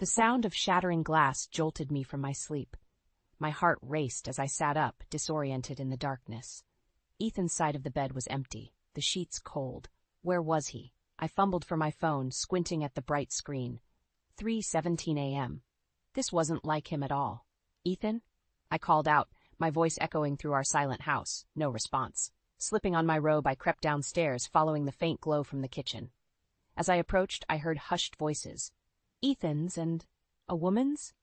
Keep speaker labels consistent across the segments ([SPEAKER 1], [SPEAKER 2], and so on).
[SPEAKER 1] The sound of shattering glass jolted me from my sleep. My heart raced as I sat up, disoriented in the darkness. Ethan's side of the bed was empty, the sheets cold. Where was he? I fumbled for my phone, squinting at the bright screen. 3:17 a.m. This wasn't like him at all. "Ethan?" I called out, my voice echoing through our silent house. No response. Slipping on my robe, I crept downstairs, following the faint glow from the kitchen. As I approached, I heard hushed voices. Ethan's and a woman's?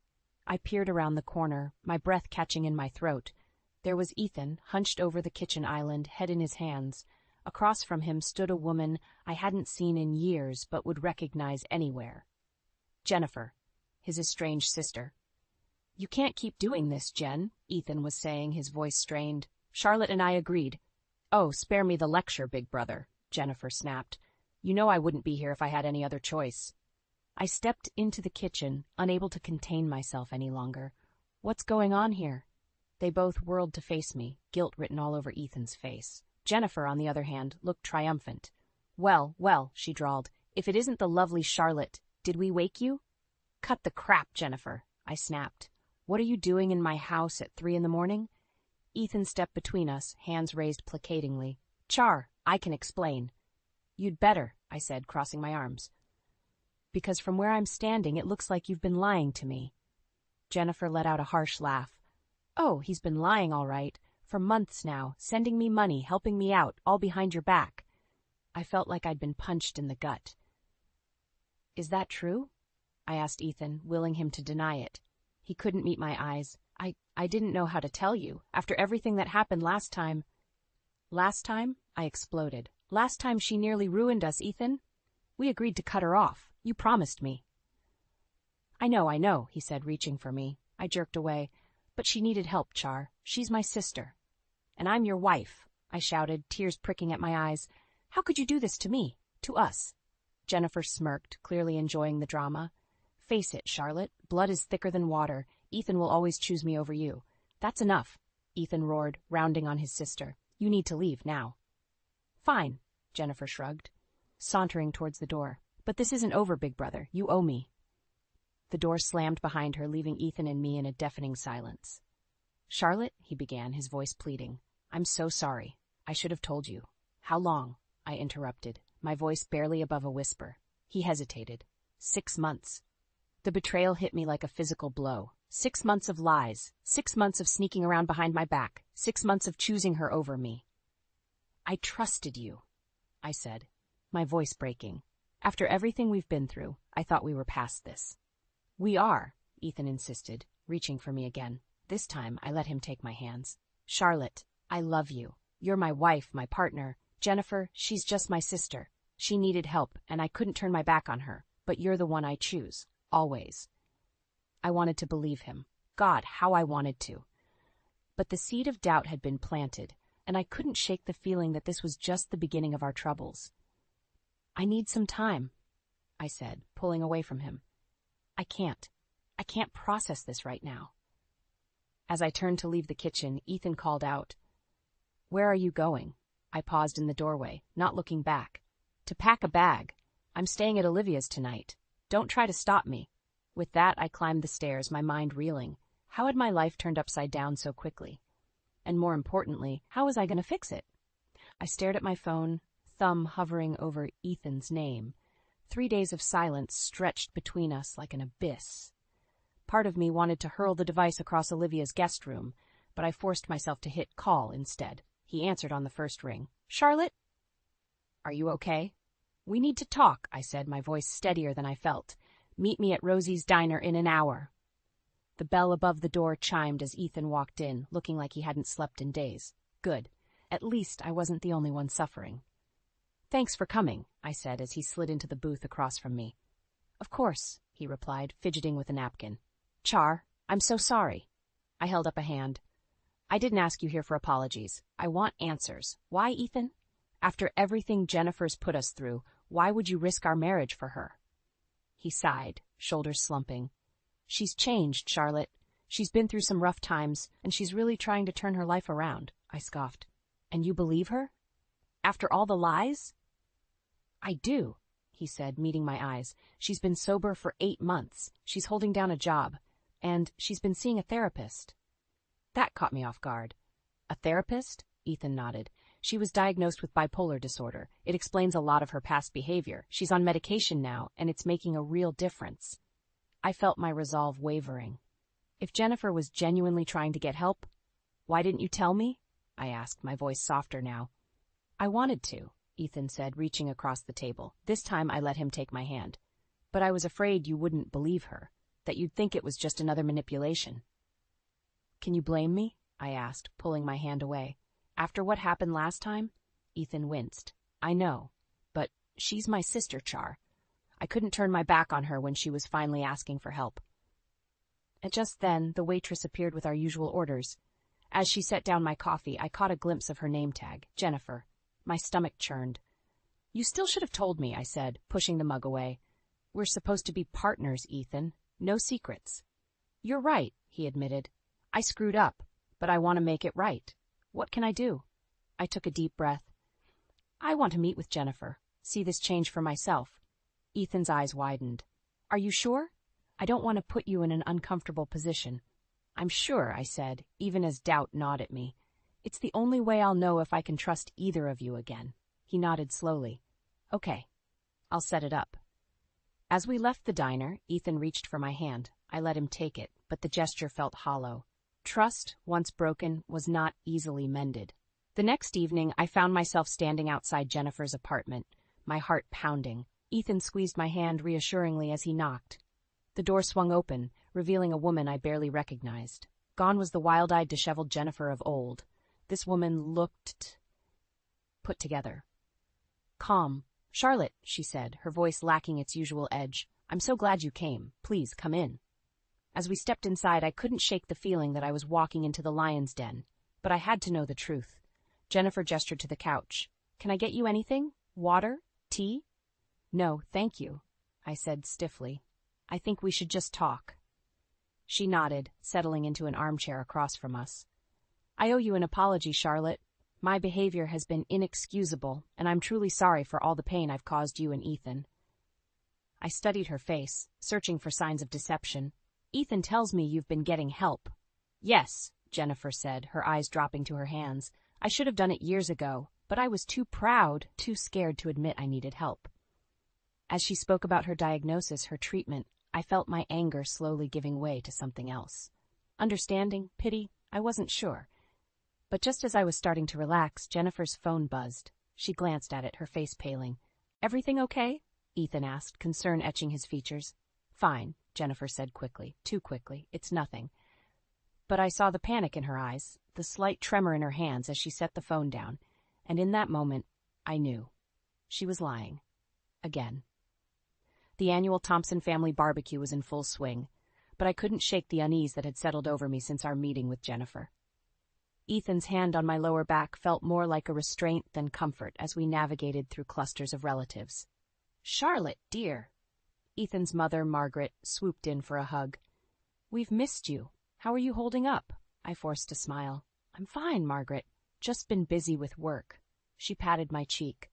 [SPEAKER 1] I peered around the corner, my breath catching in my throat. There was Ethan, hunched over the kitchen island, head in his hands. Across from him stood a woman I hadn't seen in years but would recognize anywhere. Jennifer, his estranged sister. "You can't keep doing this, Jen," Ethan was saying, his voice strained. Charlotte and I agreed. "Oh, spare me the lecture, big brother," Jennifer snapped. "You know I wouldn't be here if I had any other choice." I stepped into the kitchen, unable to contain myself any longer. "What's going on here?" They both whirled to face me, guilt written all over Ethan's face. Jennifer, on the other hand, looked triumphant. Well, she drawled. "If it isn't the lovely Charlotte, did we wake you?" "Cut the crap, Jennifer," I snapped. "What are you doing in my house at 3 a.m? Ethan stepped between us, hands raised placatingly. "Char, I can explain." "You'd better," I said, crossing my arms. "Because from where I'm standing, it looks like you've been lying to me." Jennifer let out a harsh laugh. "Oh, he's been lying all right. For months now, sending me money, helping me out, all behind your back." I felt like I'd been punched in the gut. "Is that true?" I asked Ethan, willing him to deny it. He couldn't meet my eyes. I didn't know how to tell you. After everything that happened last time... "Last time?" I exploded. "Last time she nearly ruined us, Ethan? We agreed to cut her off. You promised me." I know, he said, reaching for me. I jerked away. "But she needed help, Char. She's my sister." "And I'm your wife," I shouted, tears pricking at my eyes. "How could you do this to me? To us?" Jennifer smirked, clearly enjoying the drama. "Face it, Charlotte. Blood is thicker than water. Ethan will always choose me over you." "That's enough," Ethan roared, rounding on his sister. "You need to leave now." "Fine," Jennifer shrugged, sauntering towards the door. "But this isn't over, big brother. You owe me." The door slammed behind her, leaving Ethan and me in a deafening silence. "Charlotte," he began, his voice pleading. "I'm so sorry. I should have told you." "How long?" I interrupted, my voice barely above a whisper. He hesitated. 6 months. The betrayal hit me like a physical blow. 6 months of lies, 6 months of sneaking around behind my back, 6 months of choosing her over me. "I trusted you," I said, my voice breaking. "After everything we've been through, I thought we were past this." "We are," Ethan insisted, reaching for me again. This time, I let him take my hands. "Charlotte, I love you. You're my wife, my partner. Jennifer, she's just my sister. She needed help, and I couldn't turn my back on her. But you're the one I choose. Always." I wanted to believe him. God, how I wanted to. But the seed of doubt had been planted, and I couldn't shake the feeling that this was just the beginning of our troubles. "I need some time," I said, pulling away from him. I can't process this right now." As I turned to leave the kitchen, Ethan called out, "Where are you going?" I paused in the doorway, not looking back. "To pack a bag. I'm staying at Olivia's tonight. Don't try to stop me." With that, I climbed the stairs, my mind reeling. How had my life turned upside down so quickly? And more importantly, how was I going to fix it? I stared at my phone, thumb hovering over Ethan's name. 3 days of silence stretched between us like an abyss. Part of me wanted to hurl the device across Olivia's guest room, but I forced myself to hit call instead. He answered on the first ring. "Charlotte? Are you okay?" "We need to talk," I said, my voice steadier than I felt. "Meet me at Rosie's Diner in an hour." The bell above the door chimed as Ethan walked in, looking like he hadn't slept in days. Good. At least I wasn't the only one suffering. "Thanks for coming," I said as he slid into the booth across from me. "Of course," he replied, fidgeting with a napkin. "Char, I'm so sorry." I held up a hand. "I didn't ask you here for apologies. I want answers. Why, Ethan? After everything Jennifer's put us through, why would you risk our marriage for her?" He sighed, shoulders slumping. "She's changed, Charlotte. She's been through some rough times, and she's really trying to turn her life around," I scoffed. "And you believe her? After all the lies?" "I do," he said, meeting my eyes. She's been sober for 8 months. She's holding down a job. And she's been seeing a therapist. That caught me off guard. A therapist? Ethan nodded. She was diagnosed with bipolar disorder. It explains a lot of her past behavior. She's on medication now, and it's making a real difference. I felt my resolve wavering. If Jennifer was genuinely trying to get help, why didn't you tell me? I asked, my voice softer now. I wanted to, Ethan said, reaching across the table. This time I let him take my hand. But I was afraid you wouldn't believe her, that you'd think it was just another manipulation. Can you blame me? I asked, pulling my hand away. After what happened last time? Ethan winced. I know, but she's my sister, Char. I couldn't turn my back on her when she was finally asking for help. And just then, the waitress appeared with our usual orders. As she set down my coffee, I caught a glimpse of her name tag, Jennifer. My stomach churned. You still should have told me, I said, pushing the mug away. We're supposed to be partners, Ethan. No secrets. You're right, he admitted. I screwed up, but I want to make it right. What can I do? I took a deep breath. I want to meet with Jennifer, see this change for myself. Ethan's eyes widened. Are you sure? I don't want to put you in an uncomfortable position. I'm sure, I said, even as doubt gnawed at me. It's the only way I'll know if I can trust either of you again. He nodded slowly. Okay, I'll set it up. As we left the diner, Ethan reached for my hand. I let him take it, but the gesture felt hollow. Trust, once broken, was not easily mended. The next evening, I found myself standing outside Jennifer's apartment, my heart pounding. Ethan squeezed my hand reassuringly as he knocked. The door swung open, revealing a woman I barely recognized. Gone was the wild-eyed, disheveled Jennifer of old. This woman looked put together. Calm. Charlotte, she said, her voice lacking its usual edge. I'm so glad you came. Please, come in. As we stepped inside, I couldn't shake the feeling that I was walking into the lion's den, but I had to know the truth. Jennifer gestured to the couch. Can I get you anything? Water? Tea? No, thank you, I said stiffly. I think we should just talk. She nodded, settling into an armchair across from us. I owe you an apology, Charlotte. My behavior has been inexcusable, and I'm truly sorry for all the pain I've caused you and Ethan. I studied her face, searching for signs of deception. Ethan tells me you've been getting help. Yes, Jennifer said, her eyes dropping to her hands. I should have done it years ago, but I was too proud, too scared to admit I needed help. As she spoke about her diagnosis, her treatment, I felt my anger slowly giving way to something else. Understanding, pity, I wasn't sure. But just as I was starting to relax, Jennifer's phone buzzed. She glanced at it, her face paling. Everything okay? Ethan asked, concern etching his features. Fine, Jennifer said quickly, too quickly. It's nothing. But I saw the panic in her eyes, the slight tremor in her hands as she set the phone down, and in that moment, I knew. She was lying. Again. The annual Thompson family barbecue was in full swing, but I couldn't shake the unease that had settled over me since our meeting with Jennifer. Ethan's hand on my lower back felt more like a restraint than comfort as we navigated through clusters of relatives. Charlotte, dear. Ethan's mother, Margaret, swooped in for a hug. We've missed you. How are you holding up? I forced a smile. I'm fine, Margaret. Just been busy with work. She patted my cheek.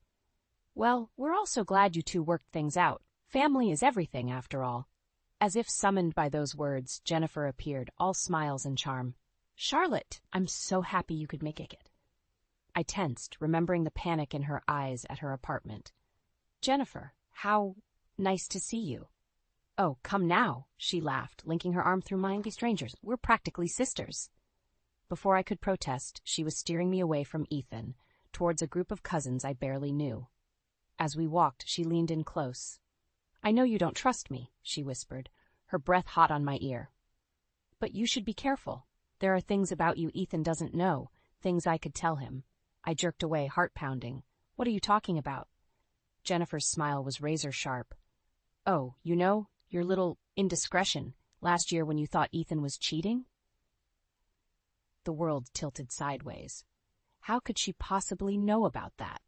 [SPEAKER 1] Well, we're all so glad you two worked things out. Family is everything, after all. As if summoned by those words, Jennifer appeared, all smiles and charm. Charlotte, I'm so happy you could make it. I tensed, remembering the panic in her eyes at her apartment. Jennifer, how nice to see you. Oh, come now, she laughed, linking her arm through mine. Be strangers. We're practically sisters. Before I could protest, she was steering me away from Ethan, towards a group of cousins I barely knew. As we walked, she leaned in close. I know you don't trust me, she whispered, her breath hot on my ear. But you should be careful. There are things about you Ethan doesn't know, things I could tell him. I jerked away, heart pounding. What are you talking about? Jennifer's smile was razor sharp. Oh, you know, your little indiscretion last year when you thought Ethan was cheating? The world tilted sideways. How could she possibly know about that?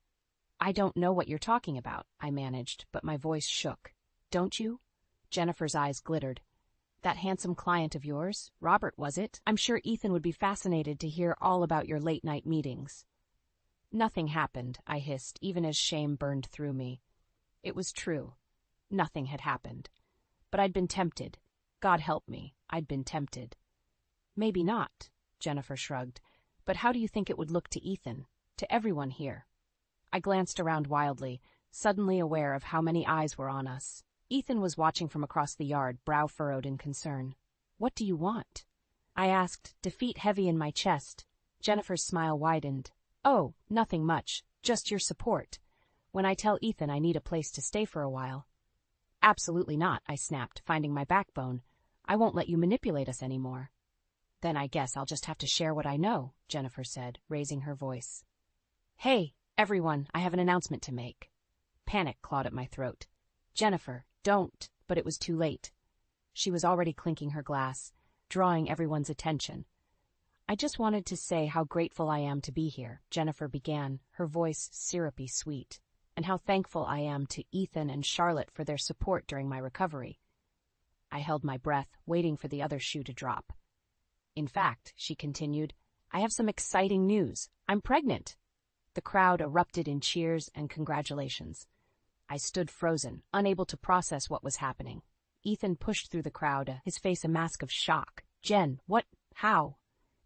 [SPEAKER 1] I don't know what you're talking about, I managed, but my voice shook. Don't you? Jennifer's eyes glittered. That handsome client of yours, Robert, was it? I'm sure Ethan would be fascinated to hear all about your late-night meetings. Nothing happened, I hissed, even as shame burned through me. It was true. Nothing had happened. But I'd been tempted. God help me, I'd been tempted. Maybe not, Jennifer shrugged. But how do you think it would look to Ethan, to everyone here? I glanced around wildly, suddenly aware of how many eyes were on us. Ethan was watching from across the yard, brow furrowed in concern. What do you want? I asked, defeat heavy in my chest. Jennifer's smile widened. Oh, nothing much, just your support. When I tell Ethan I need a place to stay for a while. Absolutely not, I snapped, finding my backbone. I won't let you manipulate us anymore. Then I guess I'll just have to share what I know, Jennifer said, raising her voice. Hey, everyone, I have an announcement to make. Panic clawed at my throat. Jennifer, don't, but it was too late. She was already clinking her glass, drawing everyone's attention. I just wanted to say how grateful I am to be here, Jennifer began, her voice syrupy sweet, and how thankful I am to Ethan and Charlotte for their support during my recovery. I held my breath, waiting for the other shoe to drop. In fact, she continued, I have some exciting news. I'm pregnant. The crowd erupted in cheers and congratulations. I stood frozen, unable to process what was happening. Ethan pushed through the crowd, his face a mask of shock. Jen, what? How?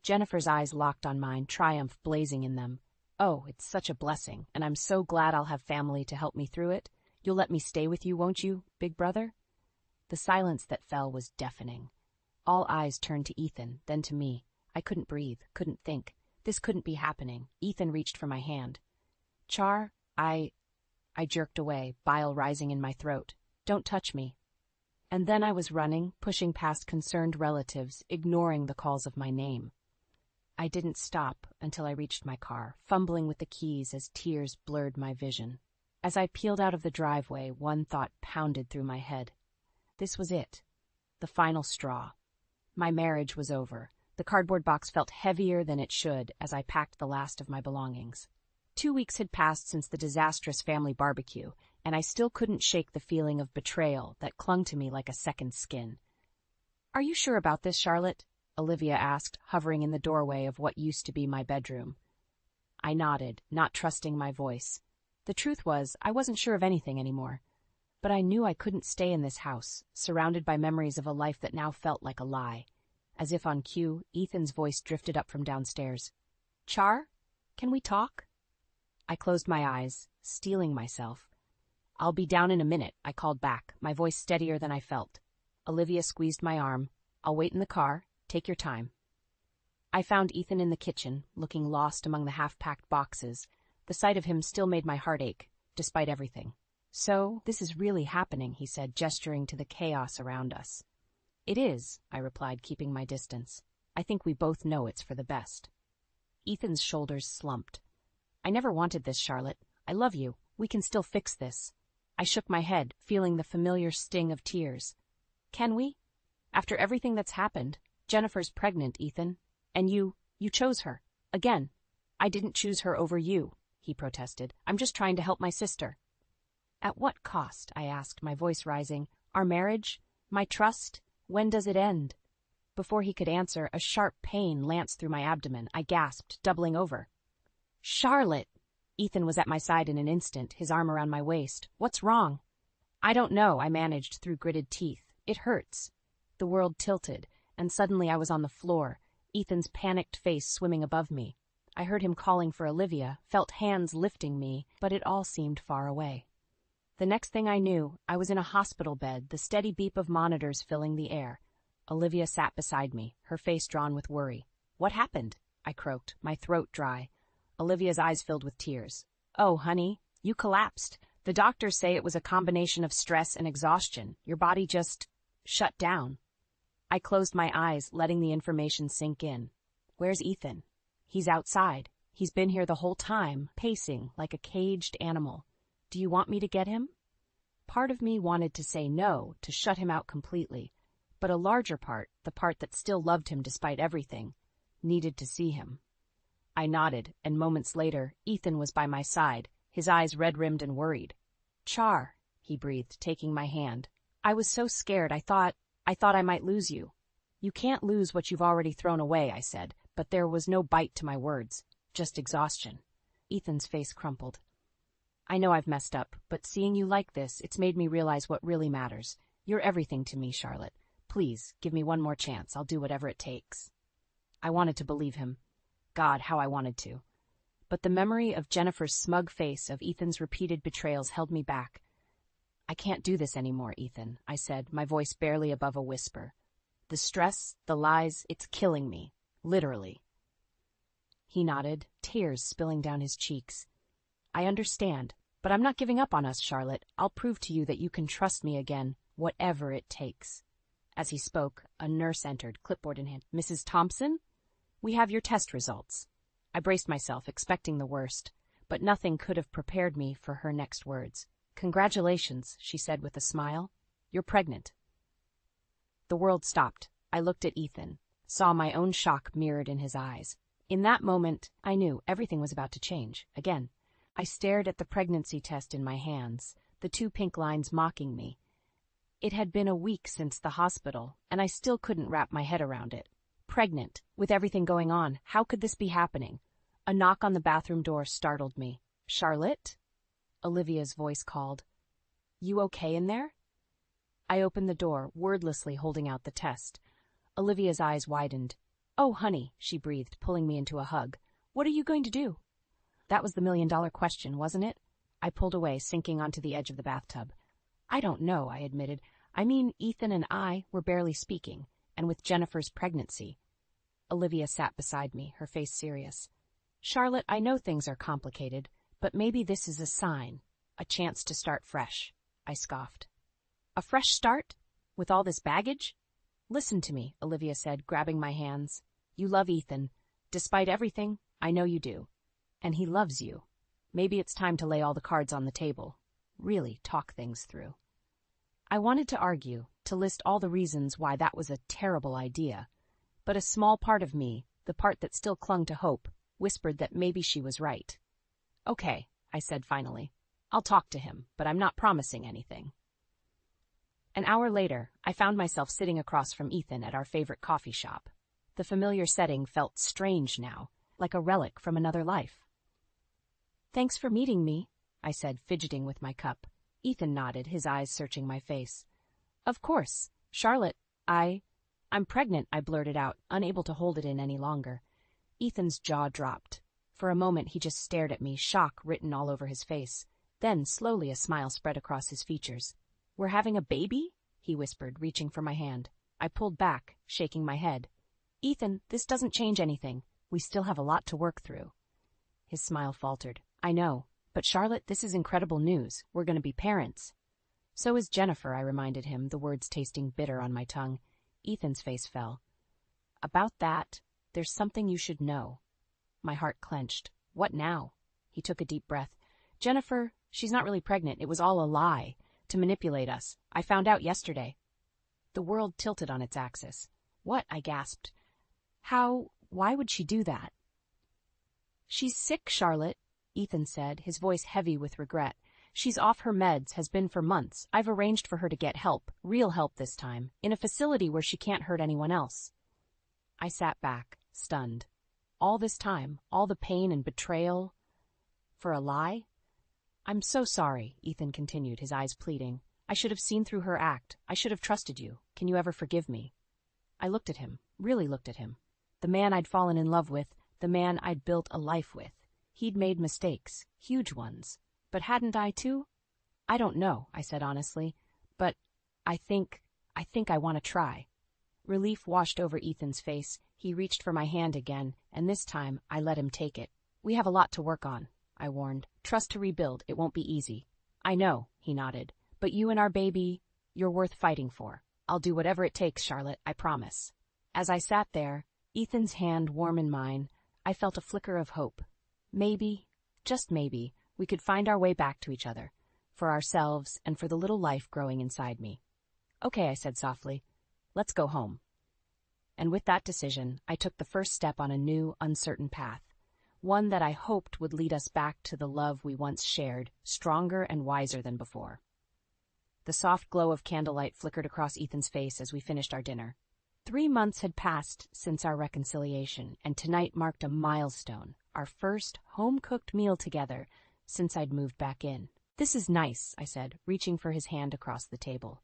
[SPEAKER 1] Jennifer's eyes locked on mine, triumph blazing in them. Oh, it's such a blessing, and I'm so glad I'll have family to help me through it. You'll let me stay with you, won't you, big brother? The silence that fell was deafening. All eyes turned to Ethan, then to me. I couldn't breathe, couldn't think. This couldn't be happening. Ethan reached for my hand. Char, I jerked away, bile rising in my throat. Don't touch me. And then I was running, pushing past concerned relatives, ignoring the calls of my name. I didn't stop until I reached my car, fumbling with the keys as tears blurred my vision. As I peeled out of the driveway, one thought pounded through my head. This was it. The final straw. My marriage was over. The cardboard box felt heavier than it should as I packed the last of my belongings. 2 weeks had passed since the disastrous family barbecue, and I still couldn't shake the feeling of betrayal that clung to me like a second skin. Are you sure about this, Charlotte? Olivia asked, hovering in the doorway of what used to be my bedroom. I nodded, not trusting my voice. The truth was, I wasn't sure of anything anymore. But I knew I couldn't stay in this house, surrounded by memories of a life that now felt like a lie. As if on cue, Ethan's voice drifted up from downstairs. Char, can we talk? I closed my eyes, steeling myself. I'll be down in a minute, I called back, my voice steadier than I felt. Olivia squeezed my arm. I'll wait in the car. Take your time. I found Ethan in the kitchen, looking lost among the half-packed boxes. The sight of him still made my heart ache, despite everything. So, this is really happening, he said, gesturing to the chaos around us. It is, I replied, keeping my distance. I think we both know it's for the best. Ethan's shoulders slumped. I never wanted this, Charlotte. I love you. We can still fix this. I shook my head, feeling the familiar sting of tears. Can we? After everything that's happened, Jennifer's pregnant, Ethan. And you chose her. Again. I didn't choose her over you, he protested. I'm just trying to help my sister. At what cost? I asked, my voice rising. Our marriage? My trust? When does it end? Before he could answer, a sharp pain lanced through my abdomen. I gasped, doubling over. Charlotte! Ethan was at my side in an instant, his arm around my waist. What's wrong? I don't know, I managed through gritted teeth. It hurts. The world tilted, and suddenly I was on the floor, Ethan's panicked face swimming above me. I heard him calling for Olivia, felt hands lifting me, but it all seemed far away. The next thing I knew, I was in a hospital bed, the steady beep of monitors filling the air. Olivia sat beside me, her face drawn with worry. What happened? I croaked, my throat dry. Olivia's eyes filled with tears. Oh, honey, you collapsed. The doctors say it was a combination of stress and exhaustion. Your body just shut down. I closed my eyes, letting the information sink in. Where's Ethan? He's outside. He's been here the whole time, pacing like a caged animal. Do you want me to get him? Part of me wanted to say no, to shut him out completely, but a larger part, the part that still loved him despite everything, needed to see him. I nodded, and moments later, Ethan was by my side, his eyes red-rimmed and worried. Char, he breathed, taking my hand. I was so scared I thought I might lose you. You can't lose what you've already thrown away, I said, but there was no bite to my words, just exhaustion. Ethan's face crumpled. I know I've messed up, but seeing you like this, it's made me realize what really matters. You're everything to me, Charlotte. Please, give me one more chance. I'll do whatever it takes. I wanted to believe him. God, how I wanted to. But the memory of Jennifer's smug face, of Ethan's repeated betrayals, held me back. I can't do this anymore, Ethan, I said, my voice barely above a whisper. The stress, the lies, it's killing me. Literally. He nodded, tears spilling down his cheeks. I understand, but I'm not giving up on us, Charlotte. I'll prove to you that you can trust me again, whatever it takes. As he spoke, a nurse entered, clipboard in hand. Mrs. Thompson? We have your test results. I braced myself, expecting the worst, but nothing could have prepared me for her next words. Congratulations, she said with a smile. You're pregnant. The world stopped. I looked at Ethan, saw my own shock mirrored in his eyes. In that moment, I knew everything was about to change. Again, I stared at the pregnancy test in my hands, the 2 pink lines mocking me. It had been a week since the hospital, and I still couldn't wrap my head around it. Pregnant, with everything going on, how could this be happening? A knock on the bathroom door startled me. Charlotte? Olivia's voice called. You okay in there? I opened the door, wordlessly holding out the test. Olivia's eyes widened. Oh, honey, she breathed, pulling me into a hug. What are you going to do? That was the million-dollar question, wasn't it? I pulled away, sinking onto the edge of the bathtub. I don't know, I admitted. I mean, Ethan and I were barely speaking, and with Jennifer's pregnancy. Olivia sat beside me, her face serious. Charlotte, I know things are complicated, but maybe this is a sign, a chance to start fresh, I scoffed. A fresh start? With all this baggage? Listen to me, Olivia said, grabbing my hands. You love Ethan. Despite everything, I know you do. And he loves you. Maybe it's time to lay all the cards on the table. Really talk things through. I wanted to argue, to list all the reasons why that was a terrible idea. But a small part of me, the part that still clung to hope, whispered that maybe she was right. Okay, I said finally. I'll talk to him, but I'm not promising anything. An hour later, I found myself sitting across from Ethan at our favorite coffee shop. The familiar setting felt strange now, like a relic from another life. Thanks for meeting me, I said, fidgeting with my cup. Ethan nodded, his eyes searching my face. Of course. Charlotte, I'm pregnant, I blurted out, unable to hold it in any longer. Ethan's jaw dropped. For a moment he just stared at me, shock written all over his face. Then, slowly, a smile spread across his features. We're having a baby? He whispered, reaching for my hand. I pulled back, shaking my head. Ethan, this doesn't change anything. We still have a lot to work through. His smile faltered. I know. But Charlotte, this is incredible news. We're going to be parents. So is Jennifer, I reminded him, the words tasting bitter on my tongue. Ethan's face fell. About that, there's something you should know. My heart clenched. What now? He took a deep breath. Jennifer, she's not really pregnant. It was all a lie. To manipulate us. I found out yesterday. The world tilted on its axis. What? I gasped. Why would she do that? She's sick, Charlotte, Ethan said, his voice heavy with regret. She's off her meds, has been for months. I've arranged for her to get help, real help this time, in a facility where she can't hurt anyone else. I sat back, stunned. All this time, all the pain and betrayal, for a lie? I'm so sorry, Ethan continued, his eyes pleading. I should have seen through her act. I should have trusted you. Can you ever forgive me? I looked at him, really looked at him. The man I'd fallen in love with, the man I'd built a life with. He'd made mistakes, huge ones. But hadn't I too? I don't know, I said honestly, but I think I want to try. Relief washed over Ethan's face. He reached for my hand again, and this time I let him take it. We have a lot to work on, I warned. Trust to rebuild. It won't be easy. I know, he nodded. But you and our baby, you're worth fighting for. I'll do whatever it takes, Charlotte, I promise. As I sat there, Ethan's hand warm in mine, I felt a flicker of hope. Maybe, just maybe, we could find our way back to each other, for ourselves and for the little life growing inside me. Okay, I said softly. Let's go home. And with that decision, I took the first step on a new, uncertain path, one that I hoped would lead us back to the love we once shared, stronger and wiser than before. The soft glow of candlelight flickered across Ethan's face as we finished our dinner. 3 months had passed since our reconciliation, and tonight marked a milestone, our first home-cooked meal together, since I'd moved back in. "This is nice," I said, reaching for his hand across the table.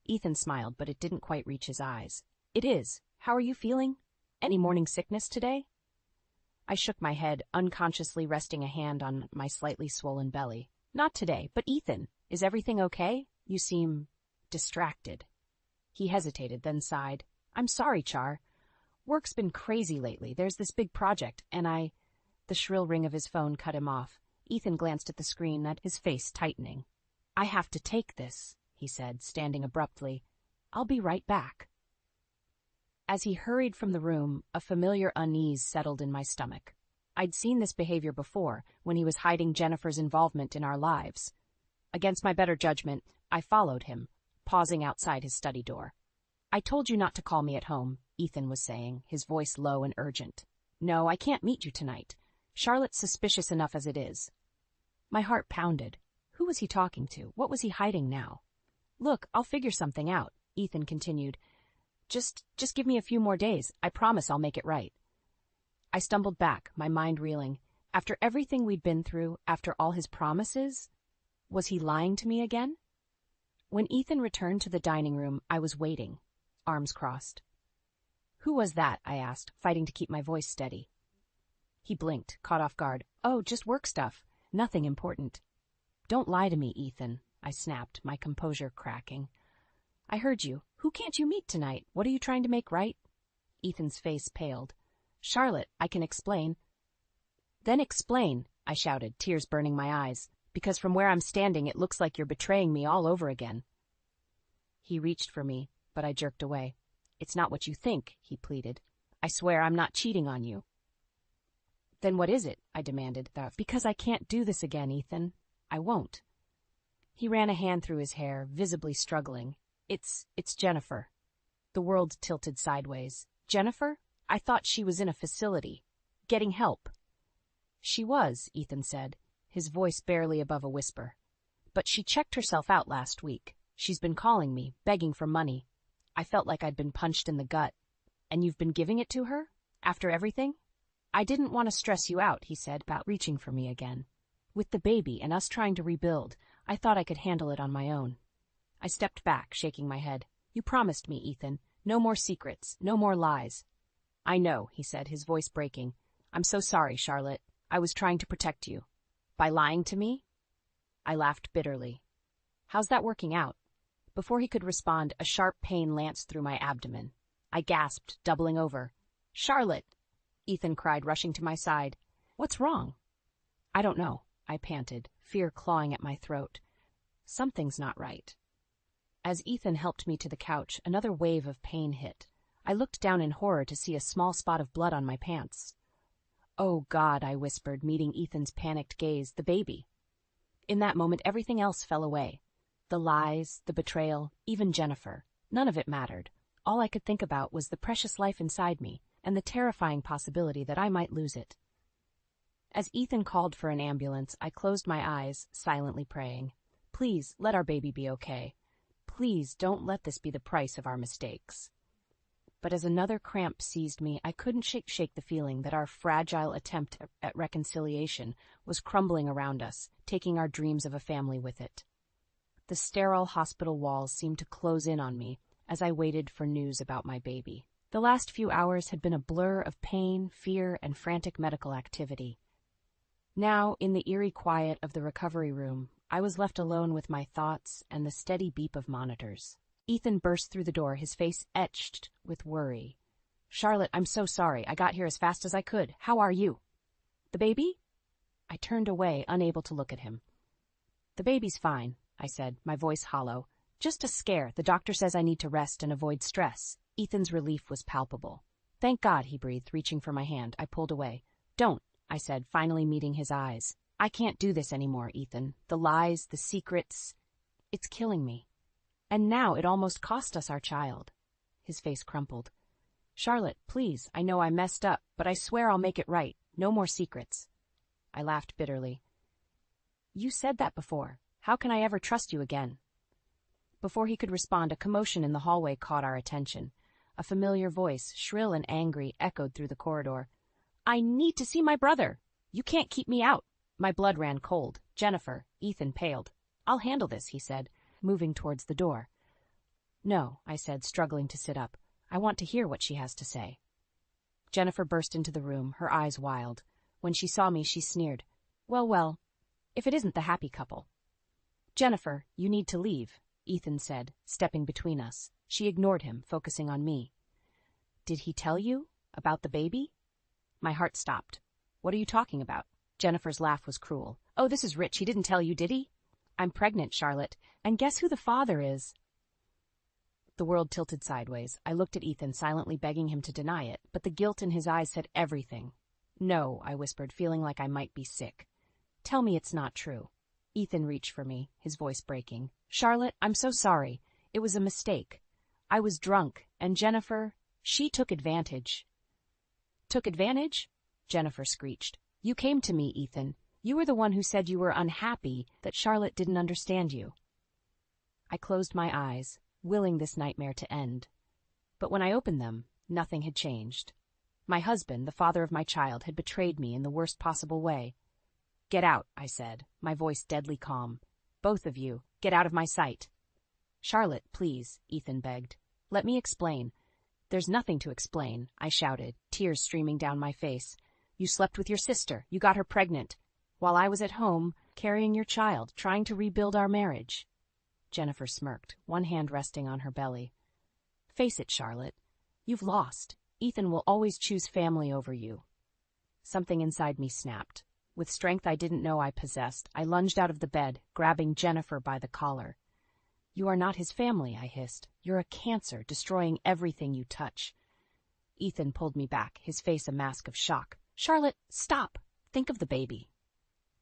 [SPEAKER 1] Ethan smiled, but it didn't quite reach his eyes. "It is. How are you feeling? Any morning sickness today?" I shook my head, unconsciously resting a hand on my slightly swollen belly. "Not today, but Ethan, is everything okay? You seem distracted." He hesitated, then sighed. "I'm sorry, Char. Work's been crazy lately. There's this big project, and The shrill ring of his phone cut him off. Ethan glanced at the screen, his face tightening. "I have to take this," he said, standing abruptly. "I'll be right back." As he hurried from the room, a familiar unease settled in my stomach. I'd seen this behavior before, when he was hiding Jennifer's involvement in our lives. Against my better judgment, I followed him, pausing outside his study door. "I told you not to call me at home," Ethan was saying, his voice low and urgent. "No, I can't meet you tonight. Charlotte's suspicious enough as it is." My heart pounded. Who was he talking to? What was he hiding now? "Look, I'll figure something out," Ethan continued. Just give me a few more days. I promise I'll make it right." I stumbled back, my mind reeling. After everything we'd been through, after all his promises, was he lying to me again? When Ethan returned to the dining room, I was waiting, arms crossed. "Who was that?" I asked, fighting to keep my voice steady. He blinked, caught off guard. "Oh, just work stuff. Nothing important." "Don't lie to me, Ethan," I snapped, my composure cracking. "I heard you. Who can't you meet tonight? What are you trying to make right?" Ethan's face paled. "Charlotte, I can explain." "Then explain," I shouted, tears burning my eyes, "because from where I'm standing it looks like you're betraying me all over again." He reached for me, but I jerked away. "It's not what you think," he pleaded. "I swear I'm not cheating on you." "Then what is it?" I demanded. "Because I can't do this again, Ethan. I won't." He ran a hand through his hair, visibly struggling. It's Jennifer." The world tilted sideways. "Jennifer? I thought she was in a facility. Getting help." "She was," Ethan said, his voice barely above a whisper. "But she checked herself out last week. She's been calling me, begging for money. I felt like I'd been punched in the gut." "And you've been giving it to her? After everything?" "I didn't want to stress you out," he said, about reaching for me again. "With the baby and us trying to rebuild, I thought I could handle it on my own." I stepped back, shaking my head. "You promised me, Ethan. No more secrets, no more lies." "I know," he said, his voice breaking. "I'm so sorry, Charlotte. I was trying to protect you." "By lying to me?" I laughed bitterly. "How's that working out?" Before he could respond, a sharp pain lanced through my abdomen. I gasped, doubling over. "Charlotte!" Ethan cried, rushing to my side. "What's wrong?" "I don't know," I panted, fear clawing at my throat. "Something's not right." As Ethan helped me to the couch, another wave of pain hit. I looked down in horror to see a small spot of blood on my pants. "Oh, God," I whispered, meeting Ethan's panicked gaze, "the baby." In that moment, everything else fell away. The lies, the betrayal, even Jennifer. None of it mattered. All I could think about was the precious life inside me and the terrifying possibility that I might lose it. As Ethan called for an ambulance, I closed my eyes, silently praying. "Please, let our baby be okay. Please don't let this be the price of our mistakes." But as another cramp seized me, I couldn't shake the feeling that our fragile attempt at reconciliation was crumbling around us, taking our dreams of a family with it. The sterile hospital walls seemed to close in on me as I waited for news about my baby. The last few hours had been a blur of pain, fear, and frantic medical activity. Now, in the eerie quiet of the recovery room, I was left alone with my thoughts and the steady beep of monitors. Ethan burst through the door, his face etched with worry. "Charlotte, I'm so sorry. I got here as fast as I could. How are you?" "The baby?" I turned away, unable to look at him. "The baby's fine," I said, my voice hollow. "Just a scare. The doctor says I need to rest and avoid stress." Ethan's relief was palpable. "Thank God," he breathed, reaching for my hand. I pulled away. "Don't," I said, finally meeting his eyes. "I can't do this anymore, Ethan. The lies, the secrets, it's killing me. And now it almost cost us our child." His face crumpled. "Charlotte, please, I know I messed up, but I swear I'll make it right. No more secrets." I laughed bitterly. "You said that before. How can I ever trust you again?" Before he could respond, a commotion in the hallway caught our attention. A familiar voice, shrill and angry, echoed through the corridor. "I need to see my brother. You can't keep me out." My blood ran cold. Jennifer, Ethan paled. I'll handle this, he said, moving towards the door. No, I said, struggling to sit up. I want to hear what she has to say. Jennifer burst into the room, her eyes wild. When she saw me, she sneered. Well, if it isn't the happy couple. Jennifer, you need to leave, Ethan said, stepping between us. She ignored him, focusing on me. Did he tell you about the baby? My heart stopped. What are you talking about? Jennifer's laugh was cruel. Oh, this is Rich. He didn't tell you, did he? I'm pregnant, Charlotte. And guess who the father is? The world tilted sideways. I looked at Ethan, silently begging him to deny it, but the guilt in his eyes said everything. No, I whispered, feeling like I might be sick. Tell me it's not true. Ethan reached for me, his voice breaking. Charlotte, I'm so sorry. It was a mistake. I was drunk, and Jennifer, she took advantage. Took advantage? Jennifer screeched. You came to me, Ethan. You were the one who said you were unhappy, that Charlotte didn't understand you. I closed my eyes, willing this nightmare to end. But when I opened them, nothing had changed. My husband, the father of my child, had betrayed me in the worst possible way. Get out, I said, my voice deadly calm. Both of you, get out of my sight. Charlotte, please, Ethan begged. Let me explain. There's nothing to explain, I shouted, tears streaming down my face. You slept with your sister. You got her pregnant. While I was at home, carrying your child, trying to rebuild our marriage. Jennifer smirked, one hand resting on her belly. Face it, Charlotte. You've lost. Ethan will always choose family over you. Something inside me snapped. With strength I didn't know I possessed, I lunged out of the bed, grabbing Jennifer by the collar. You are not his family, I hissed. You're a cancer, destroying everything you touch. Ethan pulled me back, his face a mask of shock. Charlotte, stop! Think of the baby.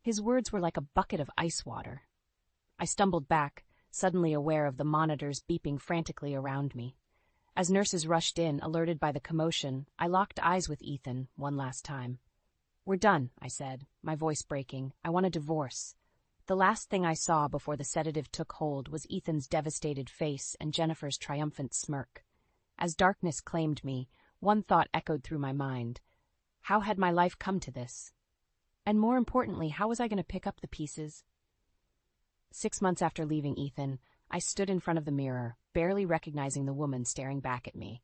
[SPEAKER 1] His words were like a bucket of ice water. I stumbled back, suddenly aware of the monitors beeping frantically around me. As nurses rushed in, alerted by the commotion, I locked eyes with Ethan one last time. We're done, I said, my voice breaking. I want a divorce. The last thing I saw before the sedative took hold was Ethan's devastated face and Jennifer's triumphant smirk. As darkness claimed me, one thought echoed through my mind. How had my life come to this? And more importantly, how was I going to pick up the pieces? 6 months after leaving Ethan, I stood in front of the mirror, barely recognizing the woman staring back at me.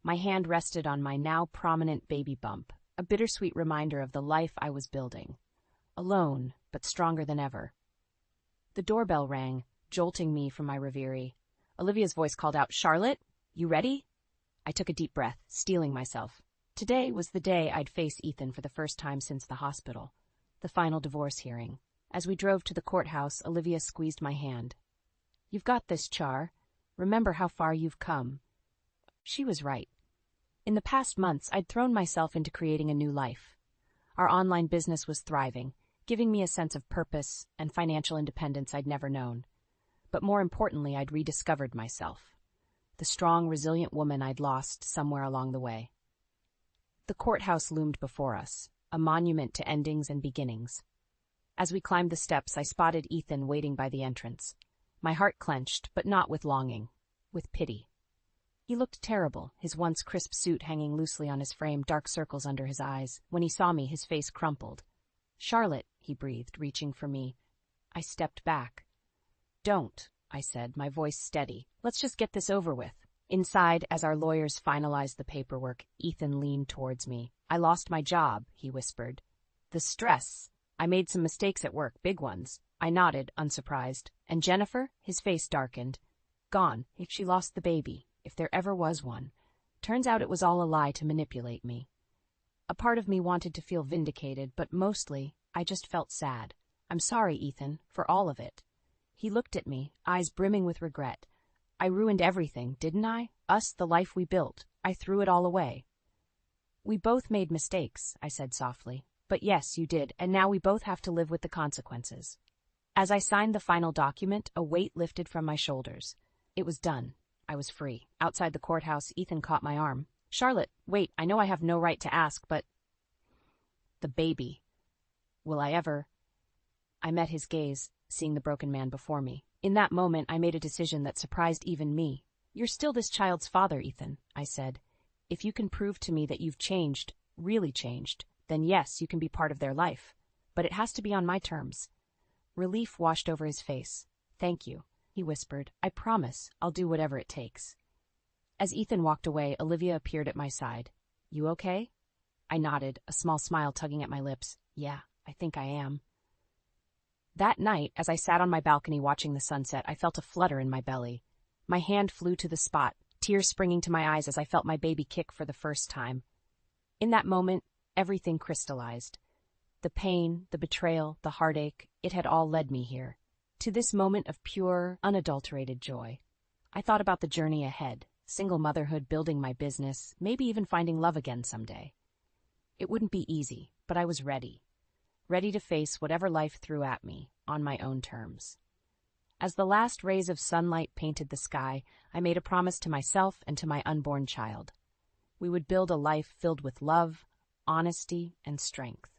[SPEAKER 1] My hand rested on my now prominent baby bump, a bittersweet reminder of the life I was building. Alone, but stronger than ever. The doorbell rang, jolting me from my reverie. Olivia's voice called out, Charlotte, you ready? I took a deep breath, steeling myself. Today was the day I'd face Ethan for the first time since the hospital, the final divorce hearing. As we drove to the courthouse, Olivia squeezed my hand. You've got this, Char. Remember how far you've come. She was right. In the past months, I'd thrown myself into creating a new life. Our online business was thriving, giving me a sense of purpose and financial independence I'd never known. But more importantly, I'd rediscovered myself, the strong, resilient woman I'd lost somewhere along the way. The courthouse loomed before us, a monument to endings and beginnings. As we climbed the steps, I spotted Ethan waiting by the entrance. My heart clenched, but not with longing, with pity. He looked terrible, his once crisp suit hanging loosely on his frame, dark circles under his eyes. When he saw me, his face crumpled. Charlotte, he breathed, reaching for me. I stepped back. Don't, I said, my voice steady. Let's just get this over with. Inside, as our lawyers finalized the paperwork, Ethan leaned towards me. I lost my job, he whispered. The stress. I made some mistakes at work, big ones. I nodded, unsurprised. And Jennifer? His face darkened. Gone. If she lost the baby. If there ever was one. Turns out it was all a lie to manipulate me. A part of me wanted to feel vindicated, but mostly, I just felt sad. I'm sorry, Ethan, for all of it. He looked at me, eyes brimming with regret. I ruined everything, didn't I? Us, the life we built. I threw it all away. We both made mistakes, I said softly. But yes, you did, and now we both have to live with the consequences. As I signed the final document, a weight lifted from my shoulders. It was done. I was free. Outside the courthouse, Ethan caught my arm. Charlotte, wait, I know I have no right to ask, but... The baby. Will I ever... I met his gaze, seeing the broken man before me. In that moment, I made a decision that surprised even me. You're still this child's father, Ethan, I said. If you can prove to me that you've changed, really changed, then yes, you can be part of their life. But it has to be on my terms. Relief washed over his face. "Thank you," he whispered. "I promise I'll do whatever it takes." As Ethan walked away, Olivia appeared at my side. "You okay?" I nodded, a small smile tugging at my lips. "Yeah, I think I am." That night, as I sat on my balcony watching the sunset, I felt a flutter in my belly. My hand flew to the spot, tears springing to my eyes as I felt my baby kick for the first time. In that moment, everything crystallized. The pain, the betrayal, the heartache, it had all led me here, to this moment of pure, unadulterated joy. I thought about the journey ahead, single motherhood, building my business, maybe even finding love again someday. It wouldn't be easy, but I was ready to face whatever life threw at me, on my own terms. As the last rays of sunlight painted the sky, I made a promise to myself and to my unborn child. We would build a life filled with love, honesty, and strength.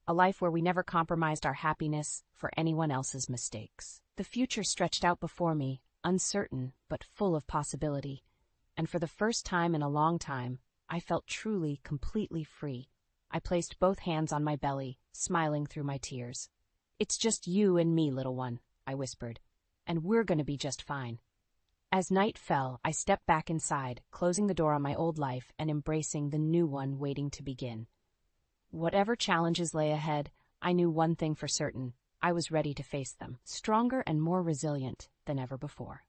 [SPEAKER 1] A life where we never compromised our happiness for anyone else's mistakes. The future stretched out before me, uncertain but full of possibility, and for the first time in a long time, I felt truly, completely free. I placed both hands on my belly, smiling through my tears. "It's just you and me, little one," I whispered, "and we're going to be just fine." As night fell, I stepped back inside, closing the door on my old life and embracing the new one waiting to begin. Whatever challenges lay ahead, I knew one thing for certain: I was ready to face them, stronger and more resilient than ever before.